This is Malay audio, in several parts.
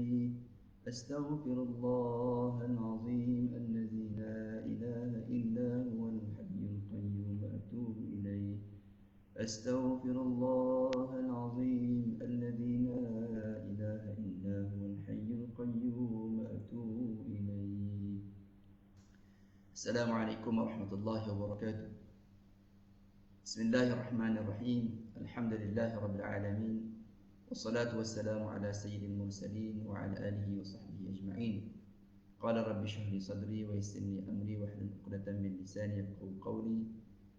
إليه أستغفر الله العظيم الذي لا إله إلا هو الحي القيوم وأتوب إليه أستغفر الله العظيم الذي لا إله إلا هو الحي القيوم وأتوب إليه. السلام عليكم ورحمة الله وبركاته. بسم الله الرحمن الرحيم. الحمد لله رب العالمين، والصلاة والسلام على سيد المرسلين وعلى آله وصحبه أجمعين. قال رب اشرح لي صدري ويسر لي أمري واحلل عقدة من لساني يفقهوا قولي.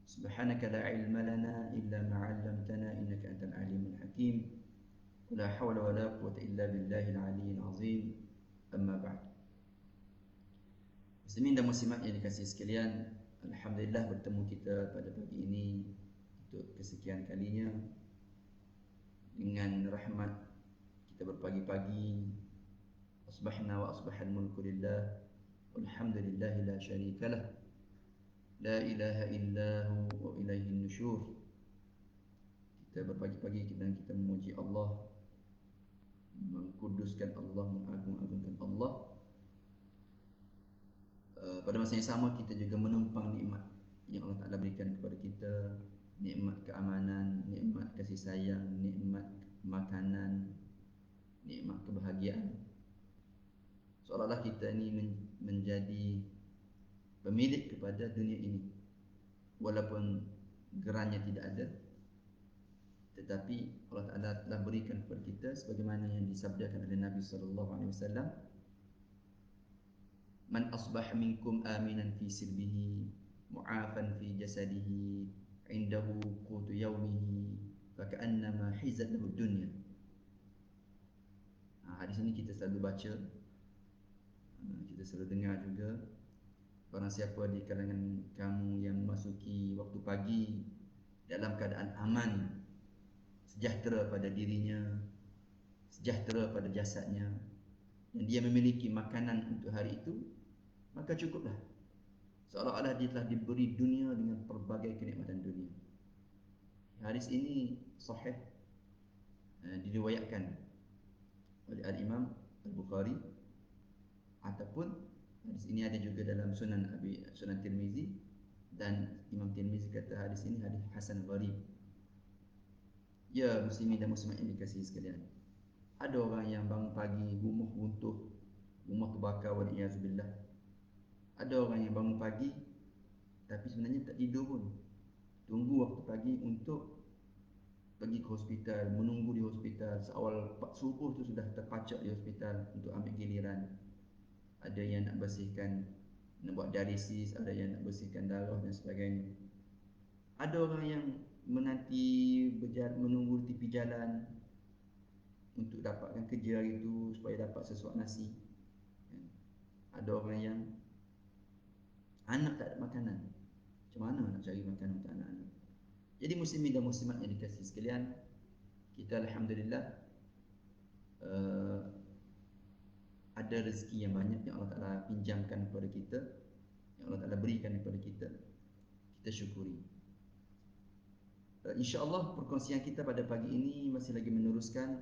سبحانك لا علم لنا إلا ما علمتنا إنك أنت العليم الحكيم. ولا حول ولا قوة إلا بالله العلي العظيم. أما بعد. Muslimin dan muslimat yang dikasihi sekalian, alhamdulillah bertemu kita pada pagi ini untuk kesekian kalinya. Dengan rahmat kita berpagi-pagi, asbahna wa asbahal mulku lillah, walhamdulillahi la syarikalah, la ilaha illahu wa ilaihin nusyur. Kita berpagi-pagi dan kita memuji Allah, mengkuduskan Allah, mengagung-agungkan Allah. Pada masa yang sama kita juga menumpang nikmat yang Allah Ta'ala berikan kepada kita, nikmat keamanan, nikmat kasih sayang, nikmat makanan, nikmat kebahagiaan. Seolah-olah kita ini menjadi pemilik kepada dunia ini, walaupun gerannya tidak ada, tetapi Allah Ta'ala telah berikan kepada kita sebagaimana yang disabdakan oleh Nabi SAW. Man asbaha minkum aminan fi sirbihi, mu'afan fi jasadihi, indahu qutu yawmihi, faka'annama hizat lahu dunya. Hadis ini kita selalu baca, kita selalu dengar juga. Barang siapa di kalangan kamu yang memasuki waktu pagi dalam keadaan aman, sejahtera pada dirinya, sejahtera pada jasadnya, dan dia memiliki makanan untuk hari itu, maka cukuplah. Seolah-olah dia telah diberi dunia dengan pelbagai kenikmatan dunia. Hadis ini sahih, diriwayatkan oleh Al-Imam Al-Bukhari, ataupun hadis ini ada juga dalam Sunan Tirmizi, dan Imam Tirmizi kata hadis ini hadis hasan gharib. Ya muslimin dan muslimat yang dikasihi sekalian, ada orang yang bangun pagi rumah runtuh, rumah terbakar, wal-iyazubillah. Ada orang yang bangun pagi tapi sebenarnya tak tidur pun, tunggu waktu pagi untuk pergi ke hospital, menunggu di hospital. Seawal subuh tu sudah terpacak di hospital untuk ambil giliran. Ada yang nak bersihkan, nak buat dialisis, ada yang nak bersihkan darah dan sebagainya. Ada orang yang menanti menunggu di tepi jalan untuk dapatkan kerja hari itu supaya dapat sesuap nasi. Ada orang yang anak tak ada makanan, macam mana nak cari makanan untuk anak-anak? Jadi muslimin dan muslimat yang dikasihi sekalian, kita alhamdulillah ada rezeki yang banyak yang Allah Ta'ala pinjamkan kepada kita, yang Allah Ta'ala berikan kepada kita. Kita syukuri. InsyaAllah perkongsian kita pada pagi ini masih lagi meneruskan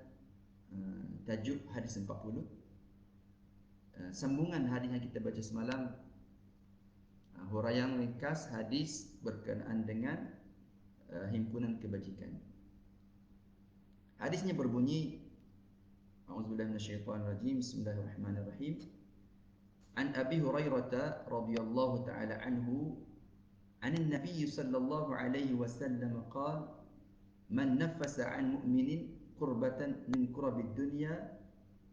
tajuk hadis 40. Sambungan hadis yang kita baca semalam, huraian ringkas hadis berkenaan dengan himpunan kebajikan. Hadisnya berbunyi, a'udzubillahi minasyaitonir rajim, bismillahirrahmanirrahim. An Abi Hurairah radhiyallahu ta'ala anhu, an an-nabiy sallallahu alaihi wasallam qala, man nafasa 'an mu'minin qurbatan min qurabid dunya,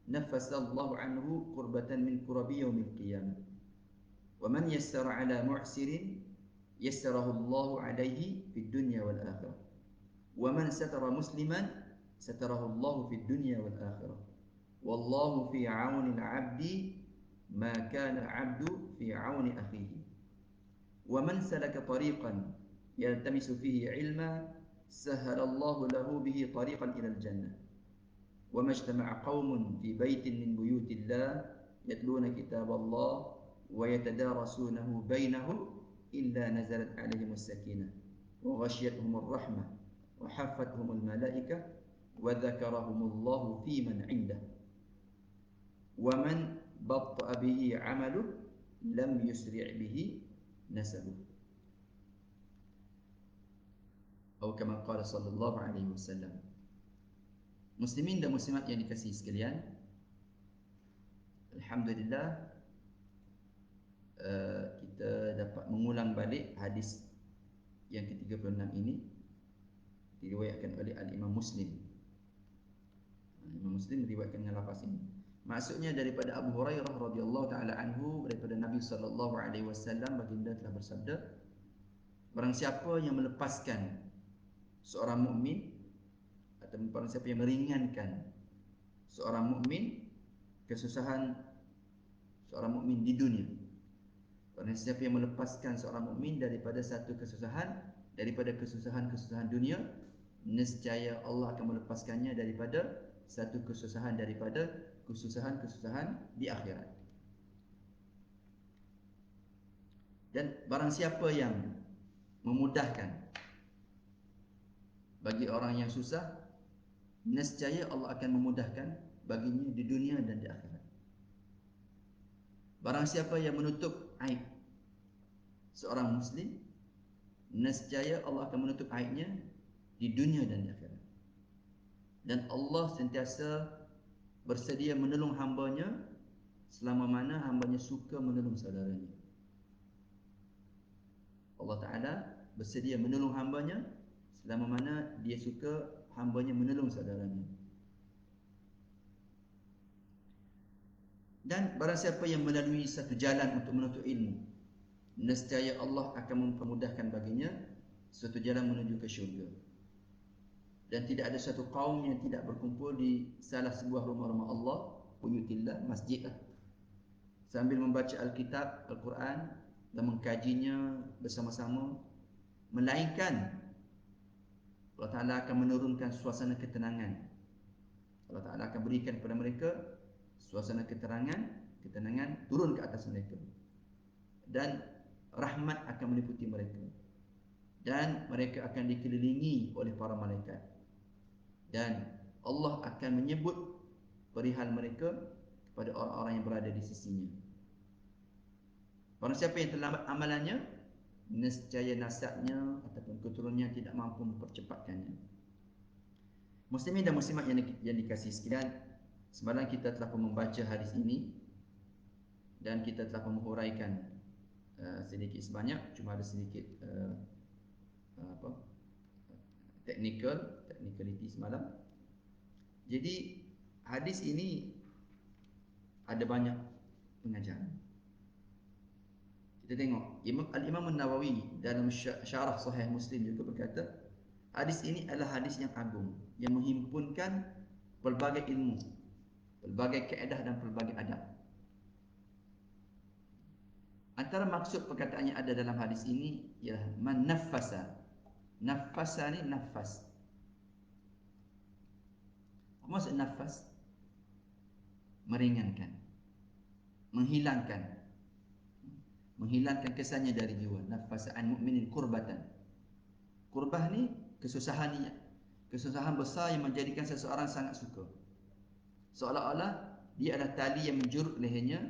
nafasa Allahu 'anhu qurbatan min qurabi yaumil qiyamah. وَمَنْ يَسَّرَ عَلَى مُعْسِرٍ يَسَّرَهُ اللَّهُ عَلَيْهِ فِي الدُّنْيَا وَالْآخِرَةِ وَمَنْ سَتَرَ مُسْلِمًا سَتَرَهُ اللَّهُ فِي الدُّنْيَا وَالْآخِرَةِ وَاللَّهُ فِي عَوْنِ الْعَبْدِ مَا كَانَ الْعَبْدُ فِي عَوْنِ أَخِيهِ وَمَنْ سَلَكَ طَرِيقًا يَلْتَمِسُ فِيهِ عِلْمًا سَهَّلَ اللَّهُ لَهُ بِهِ طَرِيقًا إِلَى الْجَنَّةِ وَمَا اجْتَمَعَ قَوْمٌ فِي بَيْتٍ مِّن بُيُوتِ اللَّهِ يَتْلُونَ كِتَابَ اللَّهِ وَيَتَدَارَسُونَهُ بَيْنَهُمْ إِلَّا نَزَلَتْ عَلَيْهِمُ السَّكِينَةُ وَغَشِيَتْهُمُ الرَّحْمَةُ وَحَفَّتْهُمُ الْمَلَائِكَةُ وَذَكَرَهُمُ اللَّهُ فِي مَنْ عِنْدَهُ. wa man batta'a bihi 'amaluh lam yusri' bihi nasabuh. Atau kama qala sallallahu alaihi wasallam. Muslimin dan muslimat yang dikasihi sekalian, alhamdulillah kita dapat mengulang balik hadis yang ke-36 ini diriwayatkan oleh Al-Imam Muslim. Imam Muslim meriwayatkan dengan lafaz ini. Maksudnya daripada Abu Hurairah radhiyallahu taala anhu, daripada Nabi sallallahu alaihi wasallam, baginda telah bersabda, barang siapa yang melepaskan seorang mukmin atau barang siapa yang meringankan seorang mukmin kesusahan seorang mukmin di dunia, barang siapa yang melepaskan seorang mukmin daripada satu kesusahan, daripada kesusahan-kesusahan dunia, nescaya Allah akan melepaskannya daripada satu kesusahan daripada kesusahan-kesusahan di akhirat. Dan barang siapa yang memudahkan bagi orang yang susah, nescaya Allah akan memudahkan baginya di dunia dan di akhirat. Barang siapa yang menutup aib seorang muslim, nescaya Allah akan menutup aibnya di dunia dan di akhirat. Dan Allah sentiasa bersedia menolong hambanya selama mana hambanya suka menolong saudaranya. Allah Ta'ala bersedia menolong hambanya selama mana dia suka hambanya menolong saudaranya. Dan barang siapa yang melalui satu jalan untuk menuntut ilmu, nescaya Allah akan mempermudahkan baginya suatu jalan menuju ke syurga. Dan tidak ada satu kaum yang tidak berkumpul di salah sebuah rumah-rumah Allah, buyutillah, masjid lah, sambil membaca Alkitab, Al-Quran dan mengkajinya bersama-sama, melainkan Allah Ta'ala akan menurunkan suasana ketenangan. Allah Ta'ala akan berikan kepada mereka suasana ketenangan turun ke atas mereka, dan rahmat akan meliputi mereka, dan mereka akan dikelilingi oleh para malaikat, dan Allah akan menyebut perihal mereka kepada orang-orang yang berada di sisinya. Barang siapa yang terlambat amalannya, nescaya nasabnya ataupun keturunannya tidak mampu mempercepatkannya. Muslimin dan muslimat yang dikasihi sekalian, semalam kita telah pun membaca hadis ini dan kita telah pun menghuraikan sedikit sebanyak, cuma ada sedikit technicality semalam. Jadi hadis ini ada banyak pengajaran. Kita tengok Al-Imam An-Nawawi dalam syarah Sahih Muslim juga berkata, hadis ini adalah hadis yang agung yang menghimpunkan pelbagai ilmu, pelbagai kaedah dan pelbagai adab. Antara maksud perkataan yang ada dalam hadis ini ialah man naffasa. Naffasa ni nafas. Apa maksud nafas? Meringankan, menghilangkan kesannya dari jiwa. Nafasa an mu'minin kurbatan. Kurbah ni kesusahan besar yang menjadikan seseorang sangat suka, seolah-olah dia adalah tali yang menjurut lehernya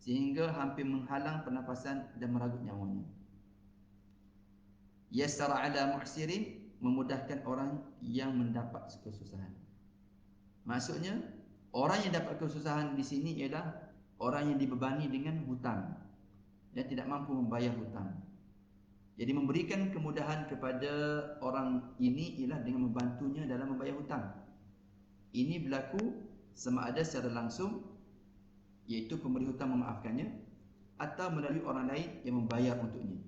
sehingga hampir menghalang pernafasan dan meragut nyawanya. Yassara ala mu'sirin, memudahkan orang yang mendapat kesusahan. Maksudnya orang yang dapat kesusahan di sini ialah orang yang dibebani dengan hutang dan tidak mampu membayar hutang. Jadi memberikan kemudahan kepada orang ini ialah dengan membantunya dalam membayar hutang. Ini berlaku sama ada secara langsung, iaitu pemberi hutang memaafkannya, atau melalui orang lain yang membayar untuknya.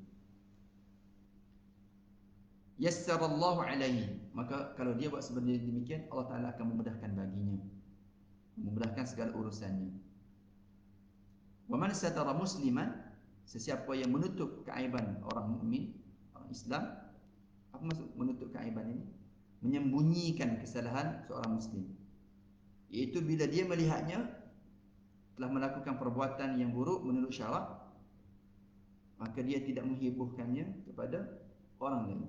Yassarallahu alaihi, maka kalau dia buat sebenarnya demikian, Allah Ta'ala akan memudahkan baginya, memudahkan segala urusannya. Wa man satara musliman, sesiapa yang menutup keaiban orang mukmin, orang Islam. Apa maksud menutup keaiban ini? Menyembunyikan kesalahan seorang muslim, iaitu bila dia melihatnya telah melakukan perbuatan yang buruk menurut syarak, maka dia tidak menghebohkannya kepada orang lain.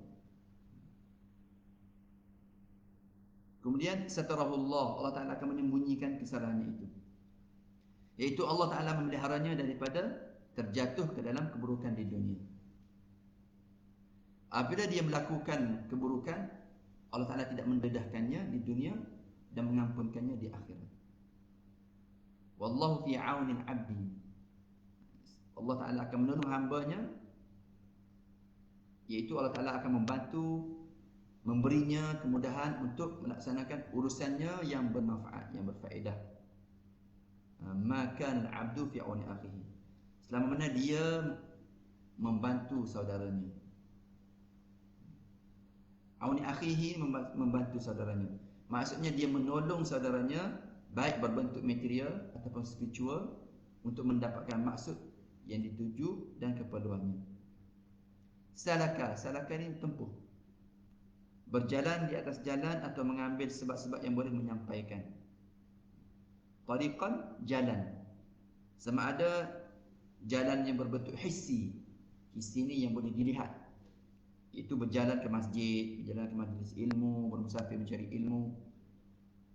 Kemudian satarahullah, Allah Ta'ala akan menyembunyikan kesalahannya itu. Iaitu Allah Ta'ala memeliharanya daripada terjatuh ke dalam keburukan di dunia. Apabila dia melakukan keburukan, Allah Ta'ala tidak mendedahkannya di dunia dan mengampunkannya di akhirat. Wallahu fi aunil abdi. Allah Ta'ala akan menolong hambanya, iaitu Allah Ta'ala akan membantu, memberinya kemudahan untuk melaksanakan urusannya yang bermanfaat, yang berfaedah. Maka al-abdu fi auni akhihi, selama mana dia membantu saudaranya. Auni akhihi, membantu saudaranya, maksudnya dia menolong saudaranya, baik berbentuk material ataupun spiritual, untuk mendapatkan maksud yang dituju dan keperluannya. Salaka ini tempuh, berjalan di atas jalan atau mengambil sebab-sebab yang boleh menyampaikan. Tariqan, jalan, sama ada jalan yang berbentuk hissi. Hissi ni yang boleh dilihat, itu berjalan ke masjid, berjalan ke majlis ilmu, bermusafir mencari ilmu.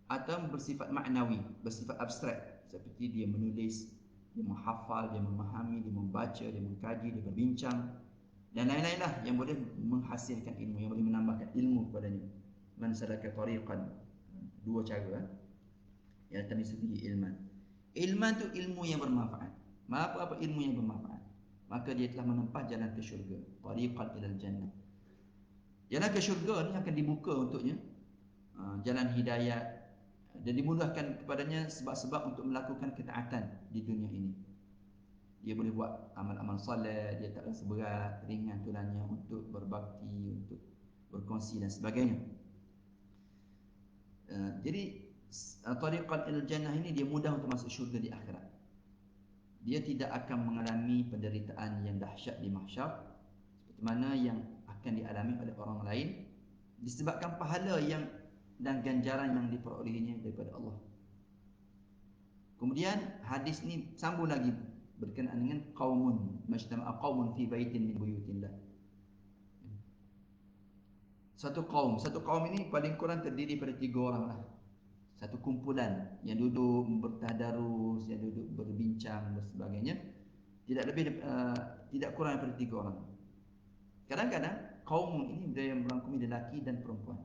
Atau bersifat maknawi, bersifat abstrak, seperti dia menulis, dia menghafal, dia memahami, dia membaca, dia mengkaji, dia berbincang dan lain-lain lah yang boleh menghasilkan ilmu, yang boleh menambahkan ilmu kepadanya. Man salaka tariqan, dua cara, yang termisal fihi ilman. Ilman tu ilmu yang bermanfaat. Apa ilmu yang bermanfaat? Maka dia telah menempuh jalan ke syurga. Tariqan ilal jannah. Jalan ke syurga ni akan dibuka untuknya, jalan hidayat, dan dimudahkan kepadanya sebab-sebab untuk melakukan ketaatan di dunia ini. Dia boleh buat amal-amal solat, dia tak rasa berat, ringan tulannya untuk berbakti, untuk berkongsi dan sebagainya. Jadi tariqan ilal jannah ini dia mudah untuk masuk syurga di akhirat. Dia tidak akan mengalami penderitaan yang dahsyat di mahsyar seperti mana yang akan dialami oleh orang lain, disebabkan pahala yang dan ganjaran yang diperolehinya daripada Allah. Kemudian hadis ni sambung lagi berkenaan dengan qaumun, majtama'a qaumun fi baitin min buyutillah. Satu kaum ini paling kurang terdiri pada 3 orang lah. Satu kumpulan yang duduk bertadarus, yang duduk berbincang dan sebagainya, tidak lebih tidak kurang daripada 3 orang. Kadang-kadang kaum ini dia merangkumi lelaki dan perempuan.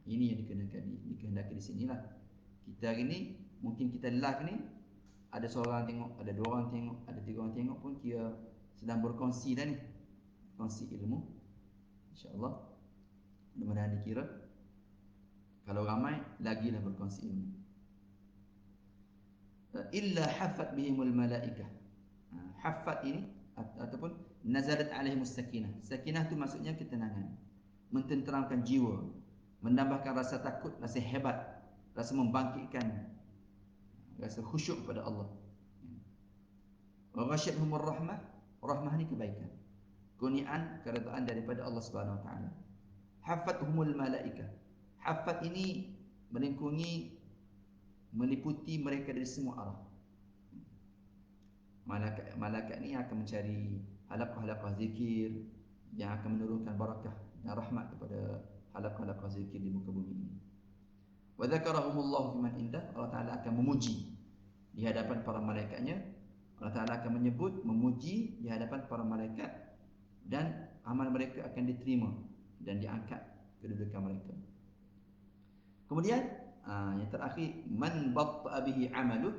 Ini yang dikehendaki di sinilah. Kita hari ni mungkin kita live ni ada seorang tengok, ada 2 orang tengok, ada 3 orang tengok pun kira sedang berkongsi dah ni, kongsi ilmu. InsyaAllah mudah-mudahan dikira kalau ramai lagilah berkongsi ilmu. Illa haffat bihimul malaikah. Haffat ini ataupun nazalat alaihimus sakinah. Sakinah tu maksudnya ketenangan, mententeramkan jiwa, menambahkan rasa takut, rasa hebat, rasa membangkitkan rasa khusyuk kepada Allah. Wa ghasyiyatuhumur rahmah. Rahmah ni kebaikan, kurniaan, keredaan daripada Allah Subhanahu Wa Taala. Hafathumul malaikah. Hafat ini melingkungi, meliputi mereka dari semua arah. Malaikat ni akan mencari halaqah-halaqah zikir yang akan menurunkan barakah dan rahmat kepada halaqah-halaqah zikir di muka bumi ini. Wa dzakarahumullahu fiman indah. Allah Ta'ala akan memuji di hadapan para malaikatnya. Allah Ta'ala akan menyebut, memuji di hadapan para malaikat, dan amal mereka akan diterima dan diangkat kedudukan mereka. Kemudian yang terakhir, man batta'a bihi amaluh.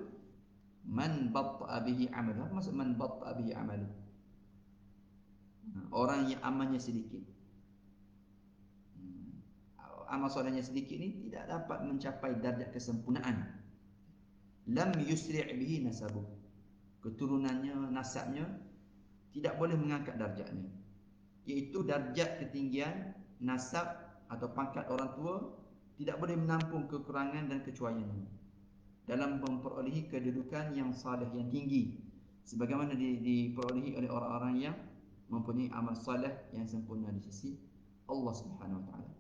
Man batta'a bihi amaluh. Apa maksud man batta'a bihi amaluh? Orang yang amalnya sedikit, amal solehnya sedikit ni tidak dapat mencapai darjat kesempurnaan. Lam yusri' bihi nasabuh. Keturunannya, nasabnya tidak boleh mengangkat darjatnya, iaitu darjat ketinggian nasab atau pangkat orang tua tidak boleh menampung kekurangan dan kecuaiannya dalam memperolehi kedudukan yang saleh, yang tinggi, sebagaimana diperolehi oleh orang-orang yang mempunyai amal saleh yang sempurna di sisi Allah Subhanahu Wa Taala.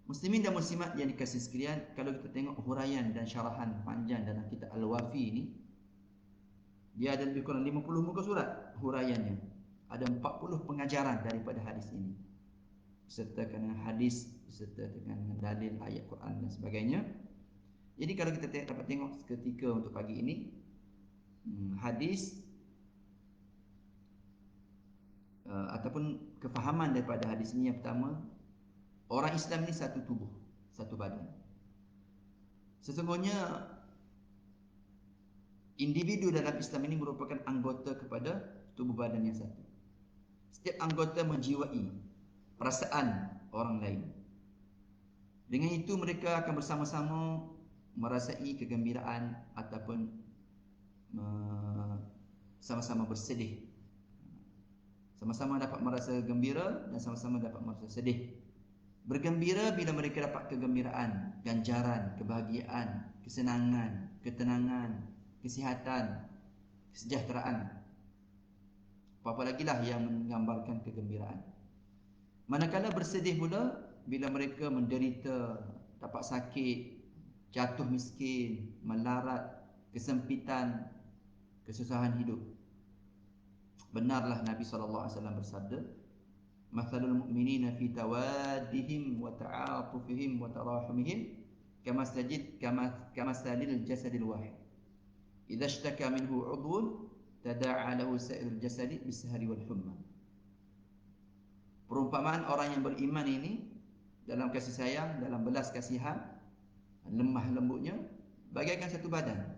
Muslimin dan muslimat yang dikasihi sekalian, kalau kita tengok huraian dan syarahan panjang dalam kitab Al-Wafi ini, dia ada lebih kurang 50 muka surat huraiannya. Ada 40 pengajaran daripada hadis ini, beserta dengan hadis, beserta dengan dalil ayat Quran dan sebagainya. Jadi kalau kita dapat tengok seketika untuk pagi ini, hadis ataupun kefahaman daripada hadis ini yang pertama, orang Islam ni satu tubuh, satu badan. Sesungguhnya individu dalam Islam ini merupakan anggota kepada tubuh badan yang satu. Setiap anggota menjiwai perasaan orang lain. Dengan itu mereka akan bersama-sama merasai kegembiraan ataupun sama-sama bersedih. Sama-sama dapat merasa gembira dan sama-sama dapat merasa sedih. Bergembira bila mereka dapat kegembiraan, ganjaran, kebahagiaan, kesenangan, ketenangan, kesihatan, kesejahteraan. Apa-apa lagi lah yang menggambarkan kegembiraan. Manakala bersedih pula bila mereka menderita, dapat sakit, jatuh miskin, melarat, kesempitan, kesusahan hidup. Benarlah Nabi SAW bersabda, "Mathalul mu'minina fi tawaddihim wa ta'atufihim wa tarahumihim kamasalil jasadil wahid. Idza ishtaka minhu 'udwun tada'a lahu sa'irul jasadi bis-sahri wal humma." Perumpamaan orang yang beriman ini dalam kasih sayang, dalam belas kasihan, lemah lembutnya bagaikan satu badan.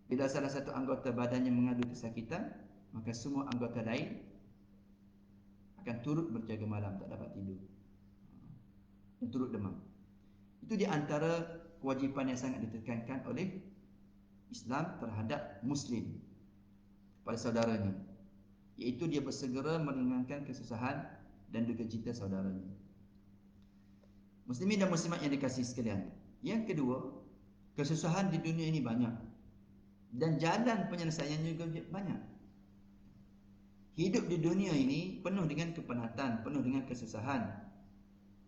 Bila salah satu anggota badannya mengadu kesakitan, maka semua anggota lain akan turut berjaga malam, tak dapat tidur, dan turut demam. Itu di antara kewajipan yang sangat ditekankan oleh Islam terhadap Muslim pada saudaranya, iaitu dia bersegera meringankan kesusahan dan duka cita saudaranya. Muslimin dan muslimat yang dikasihi sekalian, yang kedua, kesusahan di dunia ini banyak dan jalan penyelesaiannya juga banyak. Hidup di dunia ini penuh dengan kepenatan, penuh dengan kesusahan.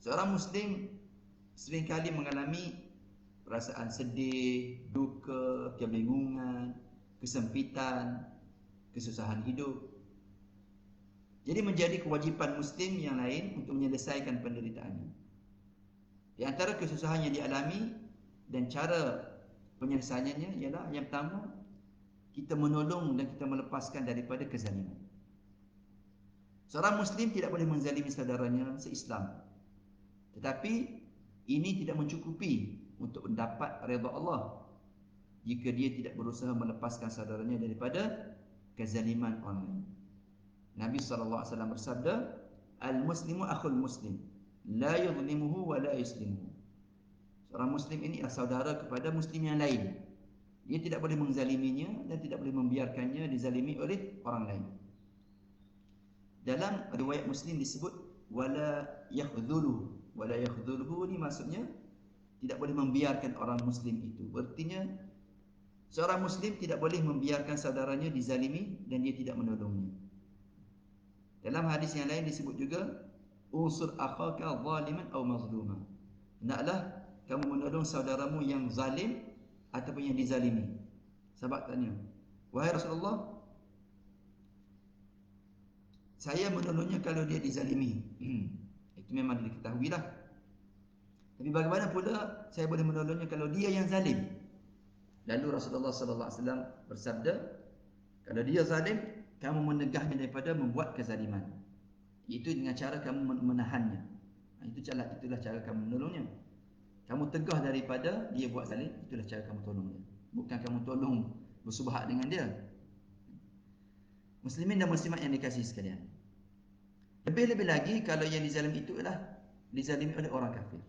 Seorang Muslim seringkali mengalami perasaan sedih, duka, kebingungan, kesempitan, kesusahan hidup. Jadi menjadi kewajipan Muslim yang lain untuk menyelesaikan penderitaannya. Di antara kesusahan yang dialami dan cara penyelesaiannya ialah yang pertama, kita menolong dan kita melepaskan daripada kezaliman. Seorang Muslim tidak boleh menzalimi saudaranya se-Islam. Tetapi ini tidak mencukupi untuk mendapat redha Allah jika dia tidak berusaha melepaskan saudaranya daripada kezaliman orang lain. Nabi SAW bersabda, "Al-Muslimu akhul Muslim, la yuzlimuhu wa la yuslimuhu." Seorang Muslim ini adalah saudara kepada Muslim yang lain. Dia tidak boleh menzaliminya dan tidak boleh membiarkannya dizalimi oleh orang lain. Dalam riwayat Muslim disebut wala yakhdhuluhu. Wala yakhdhuluhu ni maksudnya tidak boleh membiarkan orang Muslim itu. Artinya seorang Muslim tidak boleh membiarkan saudaranya dizalimi dan dia tidak menolongnya. Dalam hadis yang lain disebut juga unsur akhaka zaliman aw mazluma. Hendaklah kamu menolong saudaramu yang zalim ataupun yang dizalimi. Sahabat tanya, "Wahai Rasulullah, saya menolongnya kalau dia dizalimi." Itu memang diketahuilah. Tapi bagaimana pula saya boleh menolongnya kalau dia yang zalim? Lalu Rasulullah SAW bersabda, kalau dia zalim, kamu menegahnya daripada membuat kezaliman. Itu dengan cara kamu menahannya. Itulah cara kamu menolongnya. Kamu tegah daripada dia buat zalim, itulah cara kamu tolong dia. Bukan kamu tolong bersubhat dengan dia. Muslimin dan muslimat yang dikasihi sekalian, lebih-lebih lagi kalau yang dizalimi itu adalah dizalimi oleh orang kafir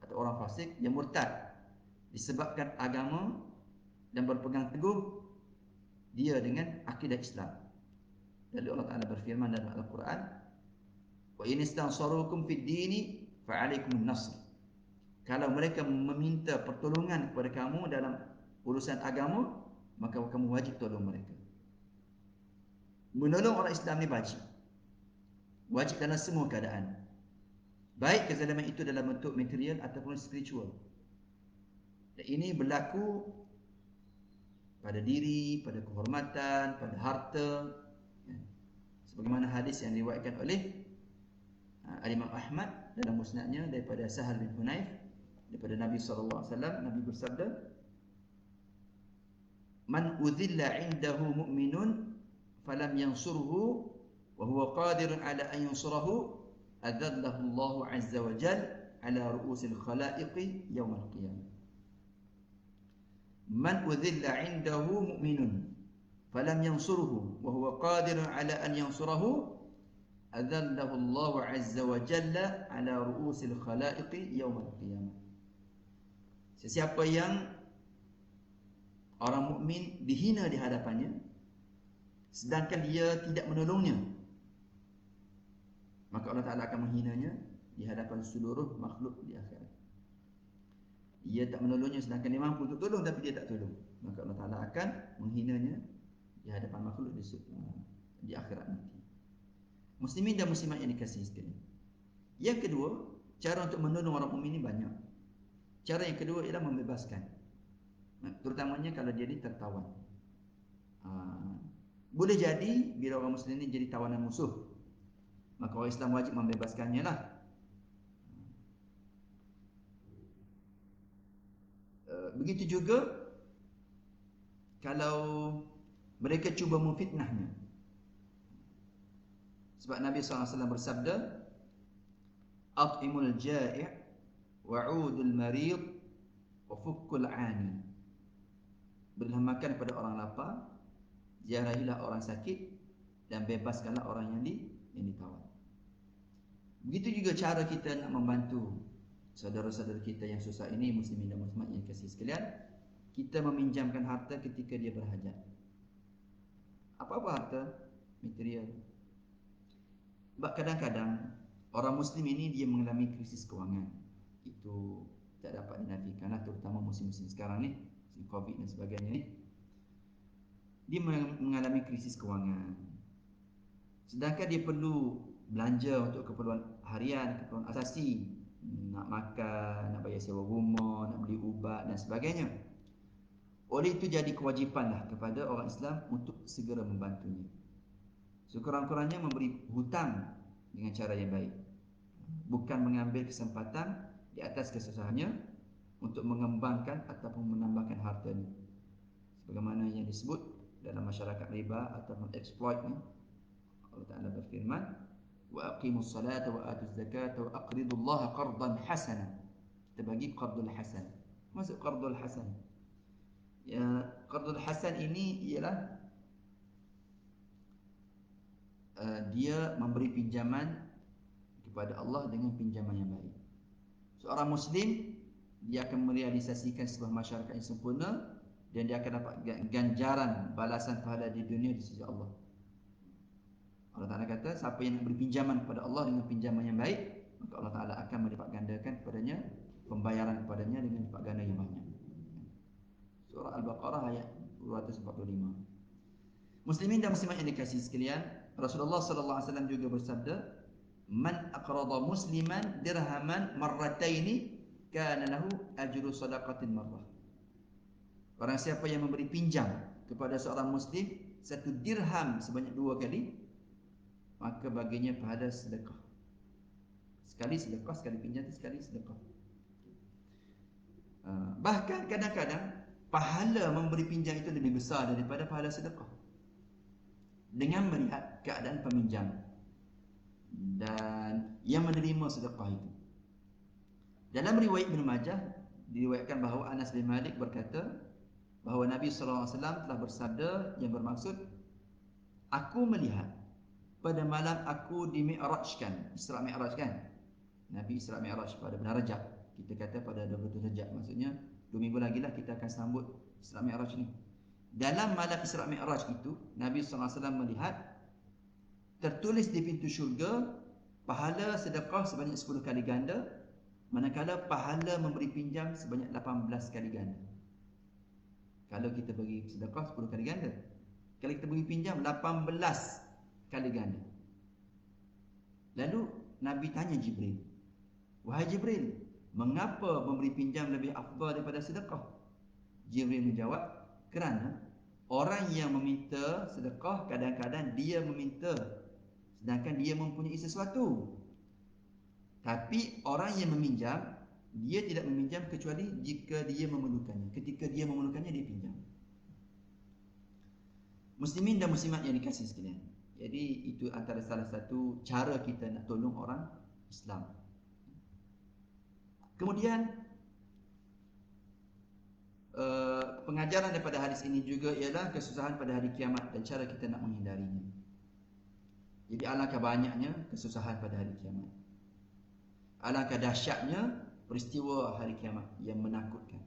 atau orang fasik yang murtad disebabkan agama dan berpegang teguh dia dengan akidah Islam. Lalu Allah Ta'ala berfirman dalam Al-Quran, "Wa in istansarukum fid dini fa'alaikumun nasr." Kalau mereka meminta pertolongan kepada kamu dalam urusan agama, maka kamu wajib tolong mereka. Menolong orang Islam ni wajib. Wajib dalam semua keadaan. Baik kezaliman itu dalam bentuk material ataupun spiritual. Dan ini berlaku pada diri, pada kehormatan, pada harta. Sebagaimana hadis yang diriwayatkan oleh Imam Ahmad dalam musnadnya daripada Sahal bin Hunayf daripada Nabi SAW. Nabi bersabda, man udhilla indahu mu'minun falam yansurhu wa huwa qadirun ala an yansurahu adallahu Allahu azza wa jal ala ru'usil khalaiqi yawmal qiyamah. Man udhilla indahu mu'minun falam yansurhu wa huwa qadirun ala an yansurahu adallahu Allahu azza wa jalla ala ru'usil khalaiqi yawmal qiyamah. Sesiapa yang orang mukmin dihina di hadapannya sedangkan dia tidak menolongnya, maka Allah Ta'ala akan menghinanya di hadapan seluruh makhluk di akhirat. Dia tak menolongnya sedangkan dia mampu untuk tolong, tapi dia tak tolong, maka Allah Ta'ala akan menghinanya di hadapan makhluk di akhirat nanti. Muslimin dan muslimat yang dikasihi sekalian, yang kedua, cara untuk menolong orang mukmin ini banyak. Cara yang kedua ialah membebaskan, terutamanya kalau dia ni tertawan. Boleh jadi bila orang muslim ni jadi tawanan musuh, maka orang Islam wajib membebaskannya lah. Begitu juga kalau mereka cuba memfitnahnya. Sebab Nabi SAW bersabda, at'imul ja'i' wa'udul marid wa fukkul 'ani. Berilah makan kepada orang lapar, ziarahilah orang sakit, dan bebaskanlah orang yang ditawan. Begitu juga cara kita nak membantu saudara-saudara kita yang susah ini, muslimin dan muslimat yang kasih sekalian. Kita meminjamkan harta ketika dia berhajat. Apa-apa harta material. Sebab kadang-kadang orang muslim ini dia mengalami krisis kewangan. Itu tak dapat dinafikan, terutama musim-musim sekarang ni, musim Covid dan sebagainya ni. Dia mengalami krisis kewangan, sedangkan dia perlu belanja untuk keperluan harian, keperluan asasi, nak makan, nak bayar sewa rumah, nak beli ubat dan sebagainya. Oleh itu jadi kewajipanlah kepada orang Islam untuk segera membantunya. Sekurang-kurangnya memberi hutang dengan cara yang baik, bukan mengambil kesempatan di atas kesusahannya untuk mengembangkan ataupun menambahkan hartanya, sebagaimana yang disebut dalam masyarakat riba atau mengeksploit ni. Allah Ta'ala berfirman, wa aqimus salata wa atuz zakata wa aqridullaha qardan hasana. Kita bagi qardul hasan. Maksud qardul hasan, ya, qardul hasan ini ialah dia memberi pinjaman kepada Allah dengan pinjaman yang baik. Seorang muslim, dia akan merealisasikan sebuah masyarakat yang sempurna, dan dia akan dapat ganjaran balasan pahala di dunia di sisi Allah. Allah Ta'ala kata, siapa yang nak beri pinjaman kepada Allah dengan pinjaman yang baik, maka Allah Ta'ala akan melipat gandakan kepadanya pembayaran kepadanya dengan lipat ganda yang banyak. Surah Al-Baqarah ayat 245. Muslimin dan muslimat yang dikasihi sekalian, Rasulullah SAW juga bersabda, man aqrada musliman dirhaman marrataini kana lahu ajru sadaqatin marrah. Barang siapa yang memberi pinjam kepada seorang muslim satu dirham sebanyak 2 kali, maka baginya pahala sedekah. Sekali sedekah, sekali pinjam, sekali sedekah. Bahkan kadang-kadang pahala memberi pinjam itu lebih besar daripada pahala sedekah, dengan melihat keadaan peminjam dan yang menerima sedekah itu. Dalam riwayat Ibn Majah diriwayatkan bahawa Anas bin Malik berkata bahawa Nabi SAW telah bersabda yang bermaksud, aku melihat pada malam aku di Mi'rajkan, Isra Mi'raj kan, Nabi Isra Mi'raj pada bulan Rajab, kita kata pada 27 Rajab, maksudnya 2 minggu lagi lah kita akan sambut Isra Mi'raj ni. Dalam malam Isra Mi'raj itu, Nabi SAW melihat tertulis di pintu syurga pahala sedekah sebanyak 10 kali ganda, manakala pahala memberi pinjam sebanyak 18 kali ganda. Kalau kita bagi sedekah 10 kali ganda, kalau kita bagi pinjam 18 kali ganda. Lalu Nabi tanya Jibril, wahai Jibril, mengapa memberi pinjam lebih afdal daripada sedekah? Jibril menjawab, kerana orang yang meminta sedekah kadang-kadang dia meminta sedangkan dia mempunyai sesuatu, tapi orang yang meminjam Dia tidak meminjam kecuali jika dia memerlukannya. Ketika dia memerlukannya, dia pinjam. Muslimin dan muslimat yang dikasihi sekalian, jadi itu antara salah satu cara kita nak tolong orang Islam. Kemudian pengajaran daripada hadis ini juga ialah kesusahan pada hari kiamat dan cara kita nak menghindarinya. Jadi alangkah banyaknya kesusahan pada hari kiamat. Alangkah dahsyatnya peristiwa hari kiamat yang menakutkan.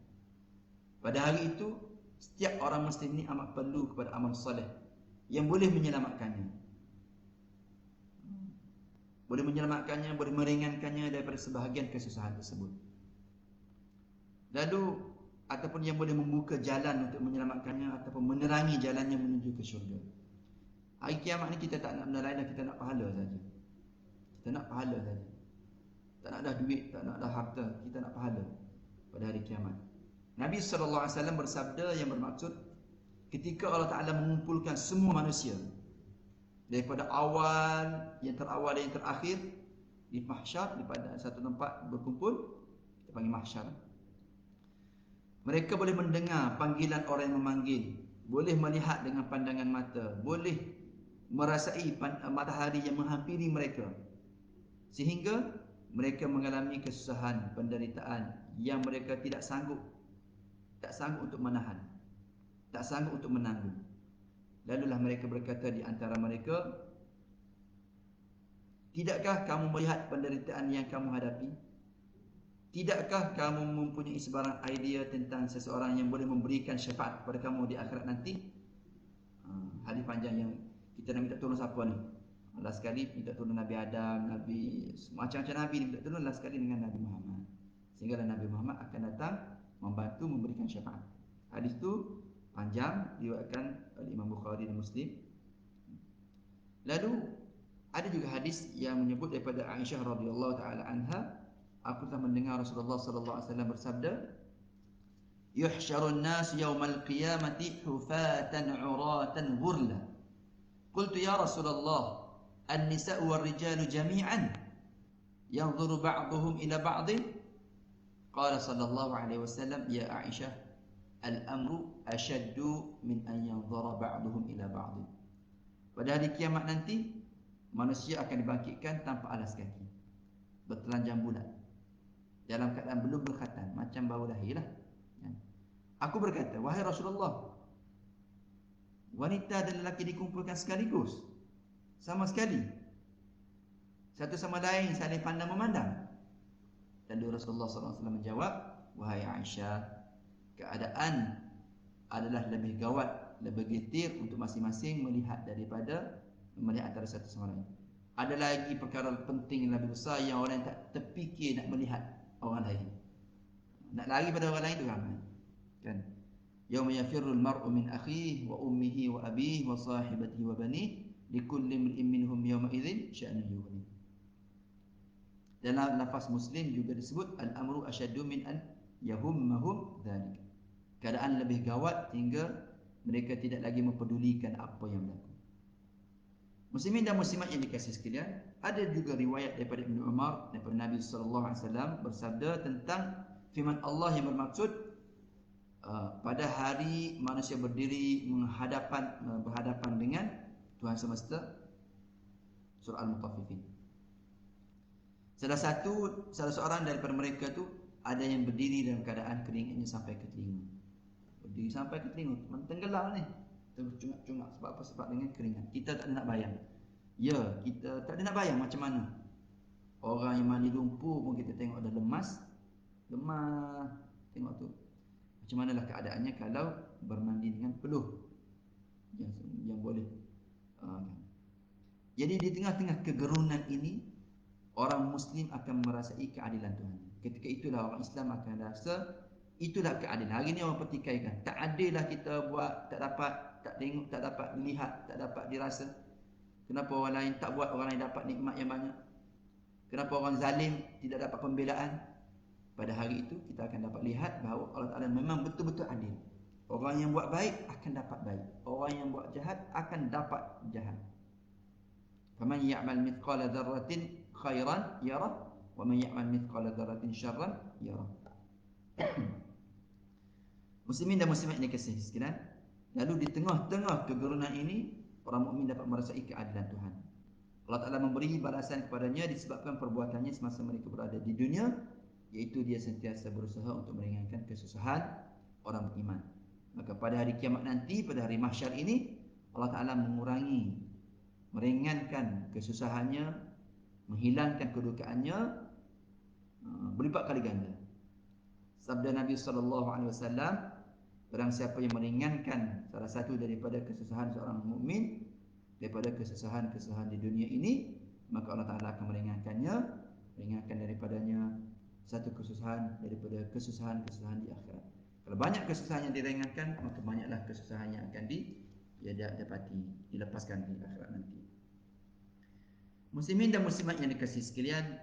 Pada hari itu, setiap orang Muslim ini amat perlu kepada amal soleh yang boleh menyelamatkannya. Boleh menyelamatkannya, boleh meringankannya daripada sebahagian kesusahan tersebut. Lalu, ataupun yang boleh membuka jalan untuk menyelamatkannya ataupun menerangi jalannya menuju ke syurga. Hari kiamat ni kita tak nak benda lain, kita nak pahala saja. Kita nak pahala saja. Tak nak dah duit, tak nak dah harta, kita nak pahala pada hari kiamat. Nabi SAW bersabda yang bermaksud, ketika Allah Ta'ala mengumpulkan semua manusia daripada awal, yang terawal dan yang terakhir di mahsyar, daripada satu tempat berkumpul, kita panggil mahsyar. Mereka boleh mendengar panggilan orang yang memanggil, boleh melihat dengan pandangan mata, boleh merasai matahari yang menghampiri mereka, sehingga mereka mengalami kesusahan, penderitaan yang mereka tak sanggup untuk menahan, tak sanggup untuk menanggung. Lalulah mereka berkata di antara mereka, tidakkah kamu melihat penderitaan yang kamu hadapi? Tidakkah kamu mempunyai sebarang idea tentang seseorang yang boleh memberikan syafaat kepada kamu di akhirat nanti? Hadis panjang yang kita nak minta tolong siapa ni? Last sekali minta tolong Nabi Adam, Nabi macam-macam Nabi minta tolong, last sekali dengan Nabi Muhammad. Sehingga Nabi Muhammad akan datang membantu memberikan syafaat. Hadis itu panjang, diriwayatkan oleh Imam Bukhari dan Muslim. Lalu ada juga hadis yang menyebut daripada Aisyah radhiyallahu taala anha, aku telah mendengar Rasulullah sallallahu alaihi wasallam bersabda, yuhsyarun nas yaumal qiyamati hufatan 'uratan ghurla. Qultu ya Rasulullah, an-nisa'u war-rijalu jami'an yanzuru ba'dhum ila ba'dhin? Qala sallallahu alaihi wasallam, ya Aisyah, al-amru ashaddu min an yanzura ba'dhum ila ba'dhin. Pada hari kiamat nanti, manusia akan dibangkitkan tanpa alas kaki, bertelanjang bulat, dalam keadaan belum berkhatan, macam baru lahirlah. Aku berkata, wahai Rasulullah, wanita dan lelaki dikumpulkan sekaligus, sama sekali, satu sama lain saling pandang memandang. Dan Rasulullah SAW menjawab, wahai Aisyah, keadaan adalah lebih gawat, lebih getir untuk masing-masing melihat daripada melihat antara satu sama lain. Ada lagi perkara penting yang lebih besar yang orang tak terfikir nak melihat orang lain. Nak lari pada orang lain tu ramai. Kan? Yauma yafirrul mar'u min akhihi wa ummihi wa abihi wa sahibatihi wa banihi likulli imrin minhum yawma idzin sya'nun yughni. Dalam lafaz Muslim juga disebut al-amru asyaddu min an yahummahum dzalik. Keadaan lebih gawat hingga mereka tidak lagi mempedulikan apa yang berlaku. Muslimin dan muslimat yang dikasihi sekalian, ada juga riwayat daripada Ibnu Umar daripada Nabi sallallahu alaihi wasallam bersabda tentang firman Allah yang bermaksud pada hari manusia berdiri berhadapan dengan Tuhan semesta, surah Al-Mutaffifin. Salah seorang daripada mereka tu ada yang berdiri dalam keadaan keringatnya sampai ke telinga. Berdiri sampai ke telinga, tenggelam ni. Tercungak-cungak sebab apa? Sebab dengan keringat. Kita tak nak bayang. Ya, kita tak nak bayang macam mana orang yang mandi lumpur pun kita tengok dah lemah. Tengok tu. Macam manalah keadaannya kalau bermandi dengan peluh yang boleh. Jadi di tengah-tengah kegerunan ini, orang Muslim akan merasai keadilan Tuhan. Ketika itulah orang Islam akan rasa itulah keadilan. Hari ini orang pertikaikan. Tak adillah kita buat, tak dapat, tak tengok, tak dapat dilihat, tak dapat dirasa. Kenapa orang lain tak buat, orang lain dapat nikmat yang banyak? Kenapa orang zalim tidak dapat pembelaan? Pada hari itu kita akan dapat lihat bahawa Allah Ta'ala memang betul-betul adil. Orang yang buat baik akan dapat baik, orang yang buat jahat akan dapat jahat. Faman ya'mal mithqala dzarratin khairan yarah, wa man ya'mal mithqala dzarratin syarran yarah. Muslimin dan muslimat yang dikasihi sekalian, lalu di tengah-tengah kegerunan ini, orang mukmin dapat merasai keadilan Tuhan. Allah Ta'ala memberi balasan kepadanya disebabkan perbuatannya semasa mereka berada di dunia, iaitu dia sentiasa berusaha untuk meringankan kesusahan orang beriman. Maka pada hari kiamat nanti, pada hari mahsyar ini, Allah Ta'ala mengurangi, meringankan kesusahannya, menghilangkan kedukaannya berlipat kali ganda. Sabda Nabi SAW, barang siapa yang meringankan salah satu daripada kesusahan seorang mukmin daripada kesusahan-kesusahan di dunia ini, maka Allah Ta'ala akan meringankan daripadanya satu kesusahan daripada kesusahan-kesusahan di akhirat. Kalau banyak kesusahan yang diringankan, maka banyaklah kesusahan yang akan dilepaskan di akhirat nanti. Muslimin dan muslimat yang dikasihi sekalian,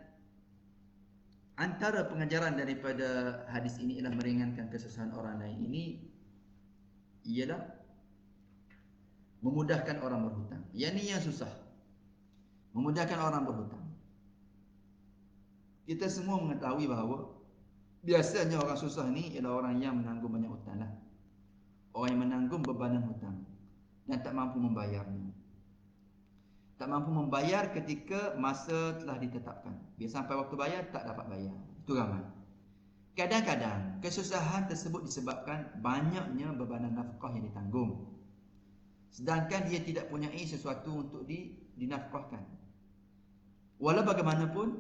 antara pengajaran daripada hadis ini ialah meringankan kesusahan orang lain ini ialah memudahkan orang berhutang. Yang ni yang susah, memudahkan orang berhutang. Kita semua mengetahui bahawa biasanya orang susah ni ialah orang yang menanggung banyak hutang lah. Orang yang menanggung bebanan hutang dan tak mampu membayarnya. Tak mampu membayar ketika masa telah ditetapkan. Bila sampai waktu bayar, tak dapat bayar. Itu ramai. Kadang-kadang kesusahan tersebut disebabkan banyaknya bebanan nafkah yang ditanggung, sedangkan dia tidak punyai sesuatu untuk dinafkahkan. Walau bagaimanapun,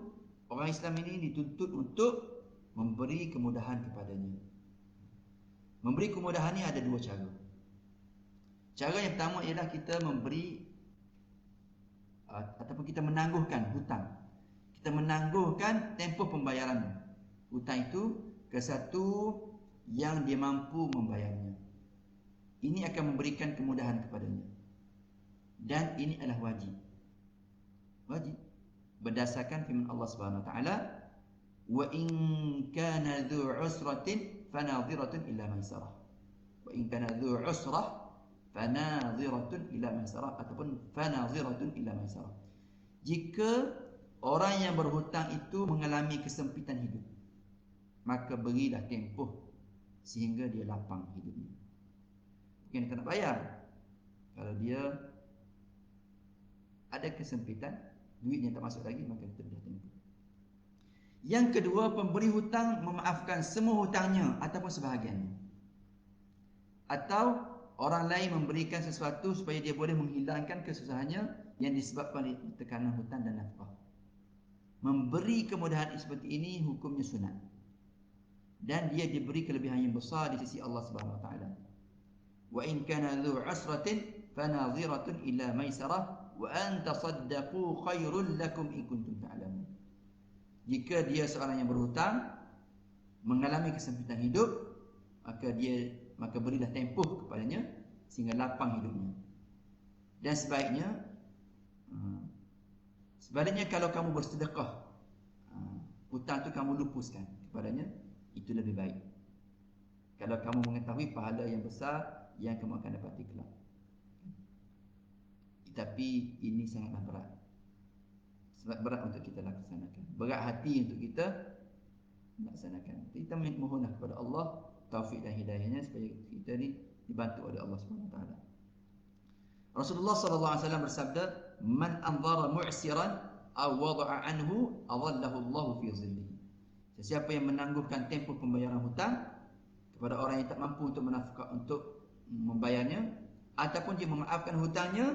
orang Islam ini dituntut untuk memberi kemudahan kepadanya. Memberi kemudahan ini ada dua cara. Cara yang pertama ialah kita memberi ataupun kita menangguhkan hutang. Kita menangguhkan tempoh pembayaran hutang itu ke satu yang dia mampu membayarnya. Ini akan memberikan kemudahan kepadanya. Dan ini adalah wajib. Wajib. Berdasarkan firman Allah Subhanahu Wa Taala, "Wa in kana dzu 'usratin fanadhiratun ila maisarah." Wa in kana dzu 'usrah fanadhiratun ila maisarah, ataupun fanadhiratun ila maisarah. Jika orang yang berhutang itu mengalami kesempitan hidup, maka berilah tempoh sehingga dia lapang hidupnya. Bukan dia tak nak bayar. Kalau dia ada kesempitan, duitnya tak masuk lagi, maka kita berilah tempoh. Yang kedua, pemberi hutang memaafkan semua hutangnya ataupun sebahagiannya. Atau orang lain memberikan sesuatu supaya dia boleh menghilangkan kesusahannya yang disebabkan oleh tekanan hutang dan nafkah. Memberi kemudahan seperti ini hukumnya sunat, dan dia diberi kelebihan yang besar di sisi Allah Subhanahu Wa Taala. Wa in kana dzu 'usratin fanadhiratun ila maisarah wa an tasaddaqu khairul lakum in kuntum ta'lamun. Jika dia seorang yang berhutang mengalami kesempitan hidup, maka berilah tempoh kepadanya sehingga lapang hidupnya. Dan sebaliknya kalau kamu bersedekah, hutang tu kamu lupuskan kepadanya, itu lebih baik. Kalau kamu mengetahui pahala yang besar yang kamu akan dapati kelak. Tapi ini sangatlah berat. Sangat berat untuk kita laksanakan. Berat hati untuk kita laksanakan. Kita mohonlah kepada Allah taufik dan hidayahnya supaya kita ni dibantu oleh Allah Subhanahu Wa Taala. Rasulullah sallallahu alaihi wasallam bersabda, "Man anzara mu'siran aw wada'a anhu adallahu Allah fi zillihi." Sesiapa yang menangguhkan tempoh pembayaran hutang kepada orang yang tak mampu untuk membayarnya, ataupun dia memaafkan hutangnya,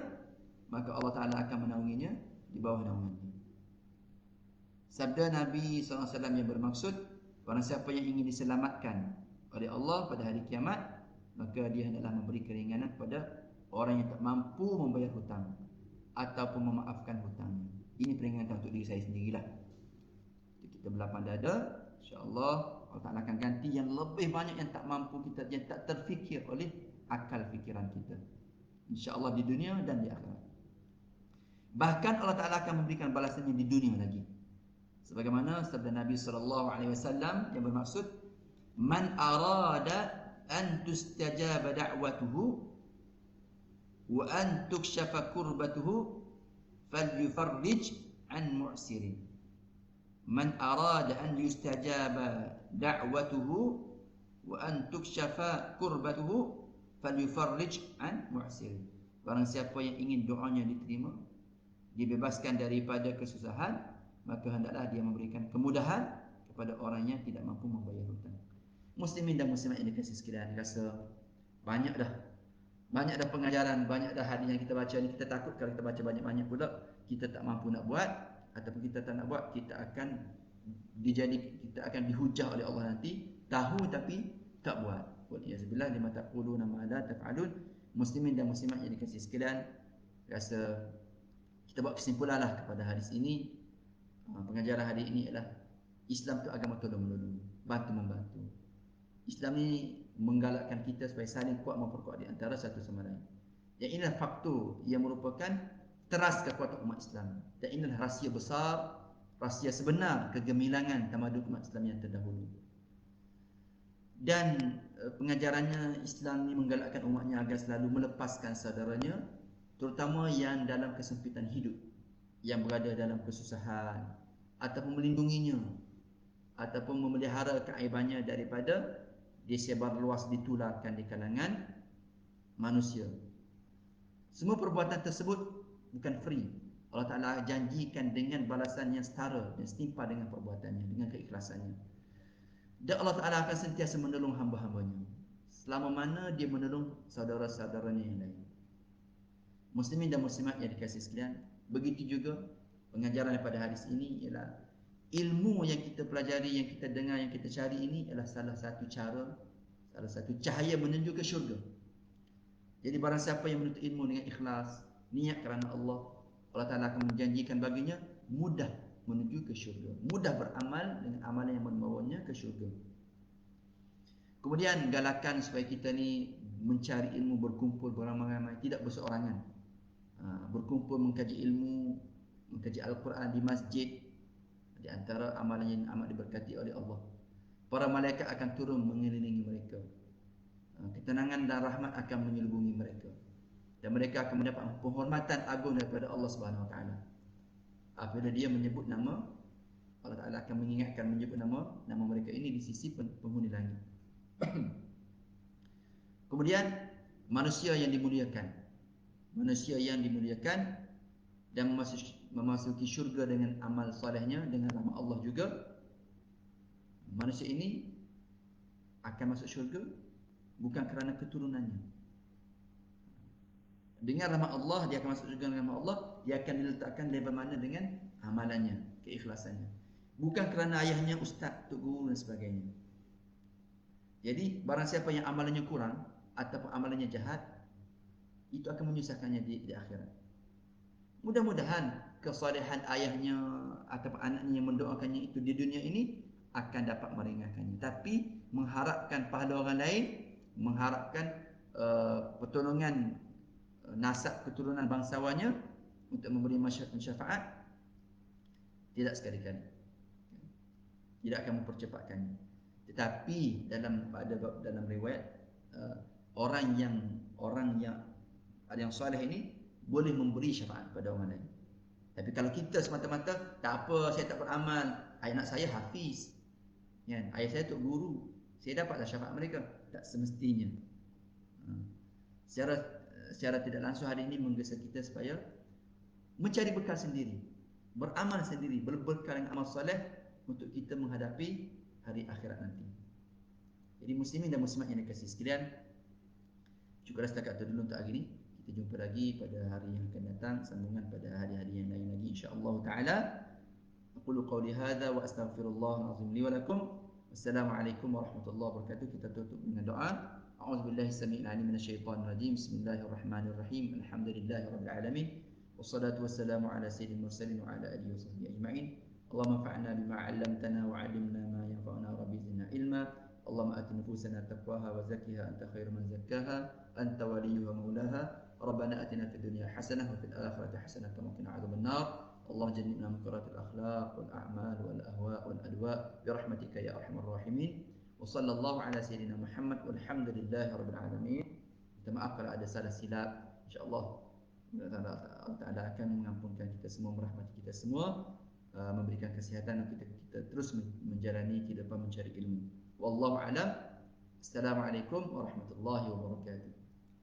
maka Allah Ta'ala akan menaunginya di bawah naungannya. Sabda Nabi SAW yang bermaksud, barang siapa yang ingin diselamatkan oleh Allah pada hari kiamat, maka dia hendaklah memberi keringanan kepada orang yang tak mampu membayar hutang ataupun memaafkan hutangnya. Ini peringatan untuk diri saya sendirilah. Kita berlapang dada, insya-Allah Allah Ta'ala akan ganti yang lebih banyak yang tak mampu kita, yang tak terfikir oleh akal fikiran kita, insya-Allah di dunia dan di akhirat. Bahkan Allah Ta'ala akan memberikan balasannya di dunia lagi. Sebagaimana sabda Nabi SAW yang bermaksud, "Man arada an tustajaba da'watuhu wa an tukshafa kurbatuhu falyufarrij an mu'sirin." man arada an yustajaba da'watuhu wa an tukshafa kurbatuhu falyufarrij an mu'sir. Barang siapa yang ingin doanya diterima, dibebaskan daripada kesusahan, maka hendaklah dia memberikan kemudahan kepada orang yang tidak mampu membayar hutang. Muslimin dan muslimat yang dikasihi sekalian, rasa banyak dah pengajaran, banyak dah hadis yang kita baca ni. Kita takut kalau kita baca banyak-banyak pula kita tak mampu nak buat, ataupun kita tak nak buat, kita akan dihujah oleh Allah nanti, tahu tapi tak buat. Waliyazbillah lima taquluna ma la taf'alun. Muslimin dan muslimat yang dikasihi sekalian, rasa kita buat kesimpulanlah kepada hadis ini. Pengajaran hadis ini ialah Islam tu agama tolong-menolong, bantu-membantu. Islam ni menggalakkan kita supaya saling kuat memperkuat di antara satu sama lain. Dan inilah faktor yang merupakan teras kekuatan umat Islam. Dan inilah rahsia besar, rahsia sebenar kegemilangan tamadun umat Islam yang terdahulu. Dan pengajarannya, Islam ni menggalakkan umatnya agar selalu melepaskan saudaranya, terutama yang dalam kesempitan hidup, yang berada dalam kesusahan, ataupun melindunginya, ataupun memelihara keaibannya daripada disebar luas, ditularkan di kalangan manusia. Semua perbuatan tersebut bukan free. Allah Ta'ala janjikan dengan balasan yang setara dan setimpal dengan perbuatannya, dengan keikhlasannya. Dan Allah Ta'ala akan sentiasa menolong hamba-hambanya selama mana dia menolong saudara-saudaranya yang lain. Muslimin dan muslimat yang dikasihi sekalian, begitu juga pengajaran daripada hadis ini ialah ilmu yang kita pelajari, yang kita dengar, yang kita cari ini adalah salah satu cara, salah satu cahaya menuju ke syurga. Jadi barang siapa yang menuntut ilmu dengan ikhlas, niat kerana Allah, Allah Ta'ala akan menjanjikan baginya mudah menuju ke syurga, mudah beramal dengan amalan yang membawanya ke syurga. Kemudian galakan supaya kita ni mencari ilmu, berkumpul beramai-ramai, tidak berseorangan. Berkumpul mengkaji ilmu, mengkaji Al-Quran di masjid, di antara amalan yang amat diberkati oleh Allah. Para malaikat akan turun mengelilingi mereka. Ketenangan dan rahmat akan menyelubungi mereka, dan mereka akan mendapat penghormatan agung daripada Allah Subhanahu Wa Taala. Apabila dia menyebut nama, Allah Ta'ala akan mengingatkan, menyebut nama mereka ini di sisi penghuni langit. Kemudian manusia yang dimuliakan, dan memasuki syurga dengan amal solehnya, dengan rahmat Allah juga. Manusia ini akan masuk syurga bukan kerana keturunannya. Dengan rahmat Allah dia akan masuk syurga, dengan rahmat Allah dia akan diletakkan level mana dengan amalannya, keikhlasannya. Bukan kerana ayahnya ustaz, tok guru dan sebagainya. Jadi barang siapa yang amalannya kurang ataupun amalannya jahat, itu akan menyusahkannya di akhirat. Mudah-mudahan kesalehan ayahnya ataupun anaknya yang mendoakannya itu di dunia ini akan dapat meringankannya. Tapi mengharapkan pahala orang lain, mengharapkan pertolongan nasab keturunan bangsawannya untuk memberi syafaat, tidak sekali-kali, tidak akan mempercepatkannya. Tetapi dalam riwayat, orang yang ada yang soleh ini boleh memberi syafaat pada orang lain. Tapi kalau kita semata-mata tak apa, saya tak beramal, anak saya hafiz, kan? Ayah saya tok guru, saya dapatlah syafaat mereka. Tak semestinya. Secara tidak langsung hari ini menggesa kita supaya mencari bekal sendiri, beramal sendiri, berbekal dengan amal soleh untuk kita menghadapi hari akhirat nanti. Jadi muslimin dan muslimat yang dikasihi sekalian, cukuplah setakat itu dulu untuk hari ini. Kita jumpa lagi pada hari yang akan datang, sambungan pada hari-hari yang lain lagi insya-Allah taala. Aqulu qawli hadza wa astaghfirullahal azim li wa lakum. Wassalamualaikum warahmatullahi wabarakatuh. Kita tutup dengan doa. A'udzubillahi samii'il 'alim minasyaitonir rajim. Bismillahirrahmanirrahim. Alhamdulillahirabbil alamin. Wassalatu wassalamu ala sayyidil mursalin wa ala alihi wasahbihi ajma'in. Allahumma fa'alna bima 'allamtana wa 'allimna ma yanfa'una rabbi zidna ilma. Allahumma ati nufusana taqwaha wa zakkiha anta khairu man zakkaha anta waliyuha maulaha. Rabbana atina fid dunya hasanah wa fil akhirati hasanah wa qina adzaban nar. Allah jannibna munkaratil akhlaq wal a'mal wal ahwa' wal adwa bi rahmatika ya arhamar rahimin. Wa sallallahu ala sayyidina Muhammad walhamdulillahi rabbil alamin. Minta maaf kalau ada salah silap. Insya-Allah Allah Ta'ala akan mengampunkan kita semua, merahmati kita semua. memberikan kesihatan untuk kita terus menjalani kehidupan mencari ilmu. Wallahu alam. Assalamualaikum warahmatullahi wabarakatuh.